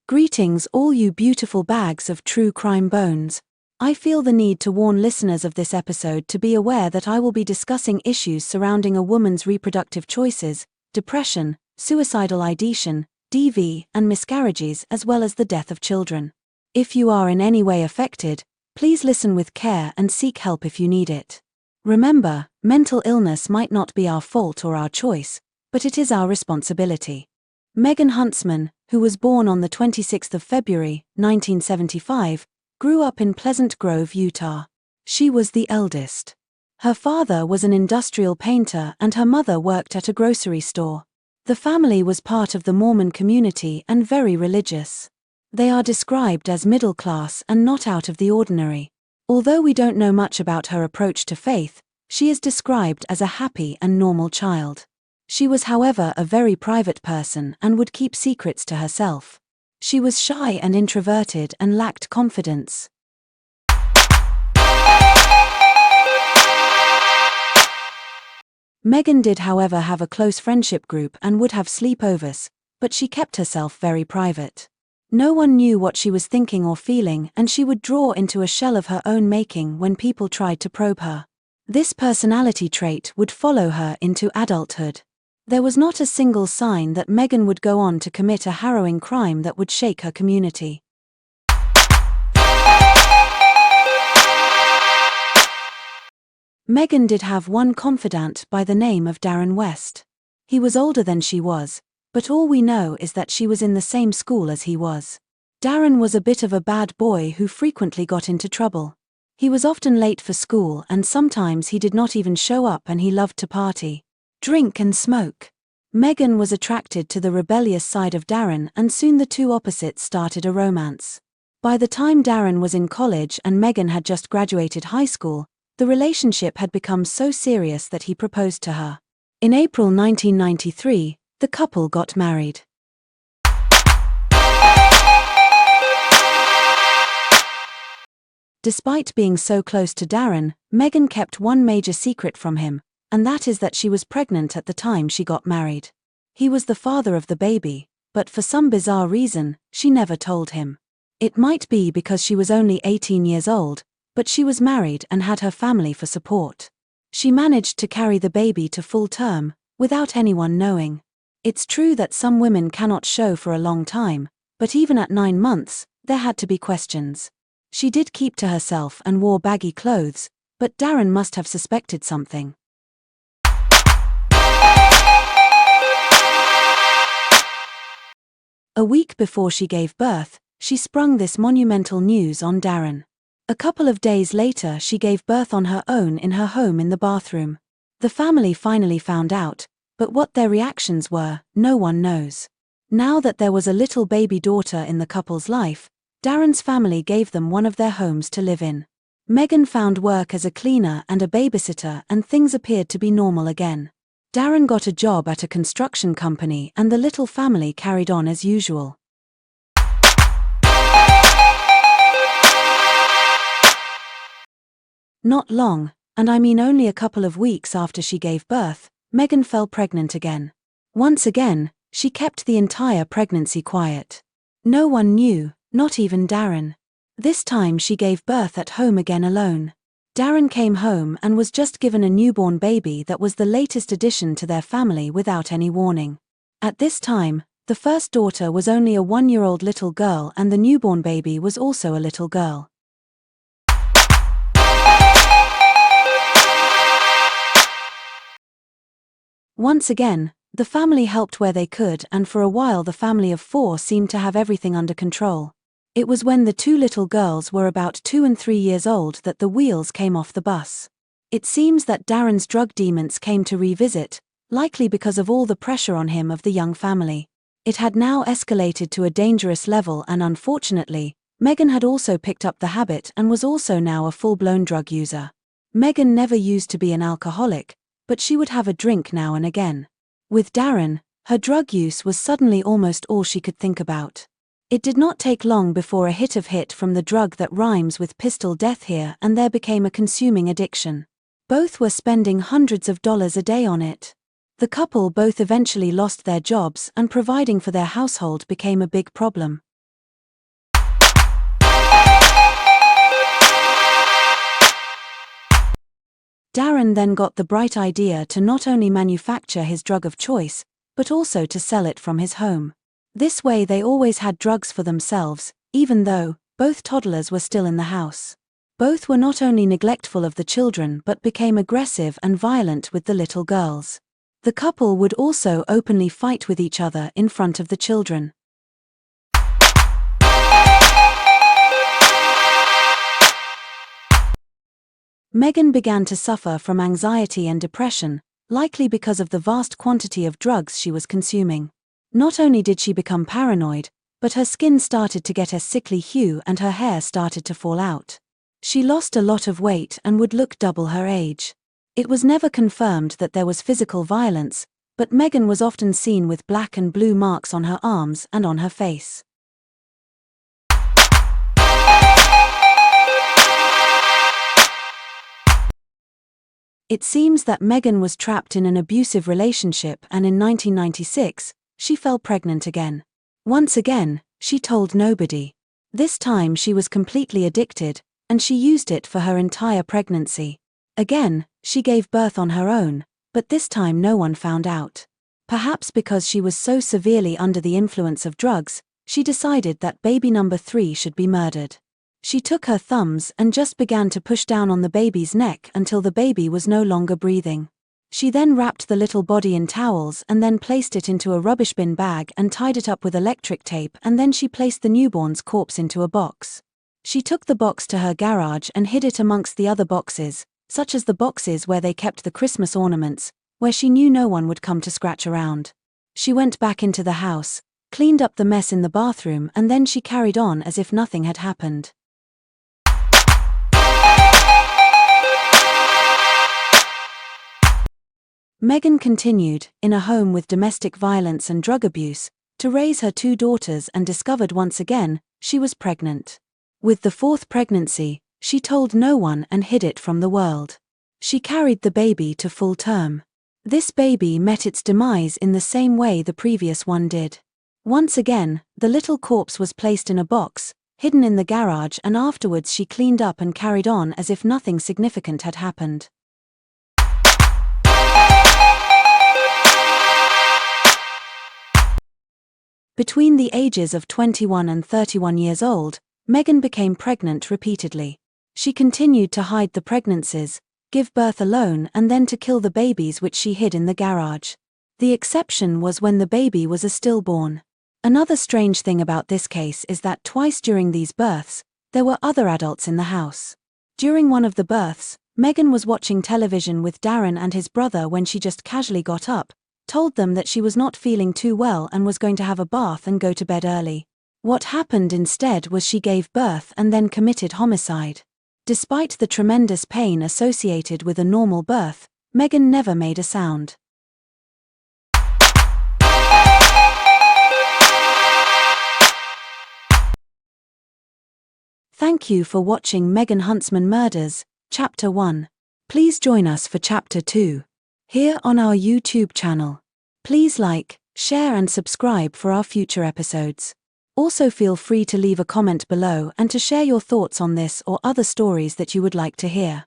Greetings all you beautiful bags of true crime bones. I feel the need to warn listeners of this episode to be aware that I will be discussing issues surrounding a woman's reproductive choices, depression, suicidal ideation, DV, and miscarriages, as well as the death of children. If you are in any way affected, please listen with care and seek help if you need it. Remember, mental illness might not be our fault or our choice, but it is our responsibility. Megan Huntsman, who was born on the 26th of February, 1975, grew up in Pleasant Grove, Utah. She was the eldest. Her father was an industrial painter and her mother worked at a grocery store. The family was part of the Mormon community and very religious. They are described as middle class and not out of the ordinary. Although we don't know much about her approach to faith, she is described as a happy and normal child. She was, however, a very private person and would keep secrets to herself. She was shy and introverted and lacked confidence. Megan did, however, have a close friendship group and would have sleepovers, but she kept herself very private. No one knew what she was thinking or feeling, and she would draw into a shell of her own making when people tried to probe her. This personality trait would follow her into adulthood. There was not a single sign that Megan would go on to commit a harrowing crime that would shake her community. Megan did have one confidant by the name of Darren West. He was older than she was, but all we know is that she was in the same school as he was. Darren was a bit of a bad boy who frequently got into trouble. He was often late for school and sometimes he did not even show up, and he loved to party, drink and smoke. Megan was attracted to the rebellious side of Darren and soon the two opposites started a romance. By the time Darren was in college and Megan had just graduated high school, the relationship had become so serious that he proposed to her. In April 1993, the couple got married. Despite being so close to Darren, Megan kept one major secret from him, and that is that she was pregnant at the time she got married. He was the father of the baby, but for some bizarre reason, she never told him. It might be because she was only 18 years old, but she was married and had her family for support. She managed to carry the baby to full term, without anyone knowing. It's true that some women cannot show for a long time, but even at 9 months, there had to be questions. She did keep to herself and wore baggy clothes, but Darren must have suspected something. A week before she gave birth, she sprung this monumental news on Darren. A couple of days later she gave birth on her own in her home in the bathroom. The family finally found out, but what their reactions were, no one knows. Now that there was a little baby daughter in the couple's life, Darren's family gave them one of their homes to live in. Megan found work as a cleaner and a babysitter and things appeared to be normal again. Darren got a job at a construction company and the little family carried on as usual. Not long, and I mean only a couple of weeks after she gave birth, Megan fell pregnant again. Once again, she kept the entire pregnancy quiet. No one knew, not even Darren. This time she gave birth at home again alone. Darren came home and was just given a newborn baby that was the latest addition to their family without any warning. At this time, the first daughter was only a 1-year-old little girl and the newborn baby was also a little girl. Once again, the family helped where they could, and for a while the family of 4 seemed to have everything under control. It was when the 2 little girls were about 2 and 3 years old that the wheels came off the bus. It seems that Darren's drug demons came to revisit, likely because of all the pressure on him of the young family. It had now escalated to a dangerous level and unfortunately, Megan had also picked up the habit and was also now a full-blown drug user. Megan never used to be an alcoholic, but she would have a drink now and again. With Darren, her drug use was suddenly almost all she could think about. It did not take long before a hit from the drug that rhymes with pistol death here and there became a consuming addiction. Both were spending hundreds of dollars a day on it. The couple both eventually lost their jobs and providing for their household became a big problem. Darren then got the bright idea to not only manufacture his drug of choice, but also to sell it from his home. This way they always had drugs for themselves, even though both toddlers were still in the house. Both were not only neglectful of the children but became aggressive and violent with the little girls. The couple would also openly fight with each other in front of the children. Megan began to suffer from anxiety and depression, likely because of the vast quantity of drugs she was consuming. Not only did she become paranoid, but her skin started to get a sickly hue and her hair started to fall out. She lost a lot of weight and would look double her age. It was never confirmed that there was physical violence, but Megan was often seen with black and blue marks on her arms and on her face. It seems that Megan was trapped in an abusive relationship and in 1996, she fell pregnant again. Once again, she told nobody. This time she was completely addicted, and she used it for her entire pregnancy. Again, she gave birth on her own, but this time no one found out. Perhaps because she was so severely under the influence of drugs, she decided that baby number 3 should be murdered. She took her thumbs and just began to push down on the baby's neck until the baby was no longer breathing. She then wrapped the little body in towels and then placed it into a rubbish bin bag and tied it up with electric tape, and then she placed the newborn's corpse into a box. She took the box to her garage and hid it amongst the other boxes, such as the boxes where they kept the Christmas ornaments, where she knew no one would come to scratch around. She went back into the house, cleaned up the mess in the bathroom, and then she carried on as if nothing had happened. Megan continued, in a home with domestic violence and drug abuse, to raise her 2 daughters and discovered once again, she was pregnant. With the 4th pregnancy, she told no one and hid it from the world. She carried the baby to full term. This baby met its demise in the same way the previous one did. Once again, the little corpse was placed in a box, hidden in the garage, and afterwards she cleaned up and carried on as if nothing significant had happened. Between the ages of 21 and 31 years old, Megan became pregnant repeatedly. She continued to hide the pregnancies, give birth alone, and then to kill the babies which she hid in the garage. The exception was when the baby was a stillborn. Another strange thing about this case is that twice during these births, there were other adults in the house. During one of the births, Megan was watching television with Darren and his brother when she just casually got up, told them that she was not feeling too well and was going to have a bath and go to bed early. What happened instead was she gave birth and then committed homicide. Despite the tremendous pain associated with a normal birth, Megan never made a sound. Thank you for watching Megan Huntsman Murders, Chapter 1. Please join us for Chapter 2. Here on our YouTube channel. Please like, share and subscribe for our future episodes. Also feel free to leave a comment below and to share your thoughts on this or other stories that you would like to hear.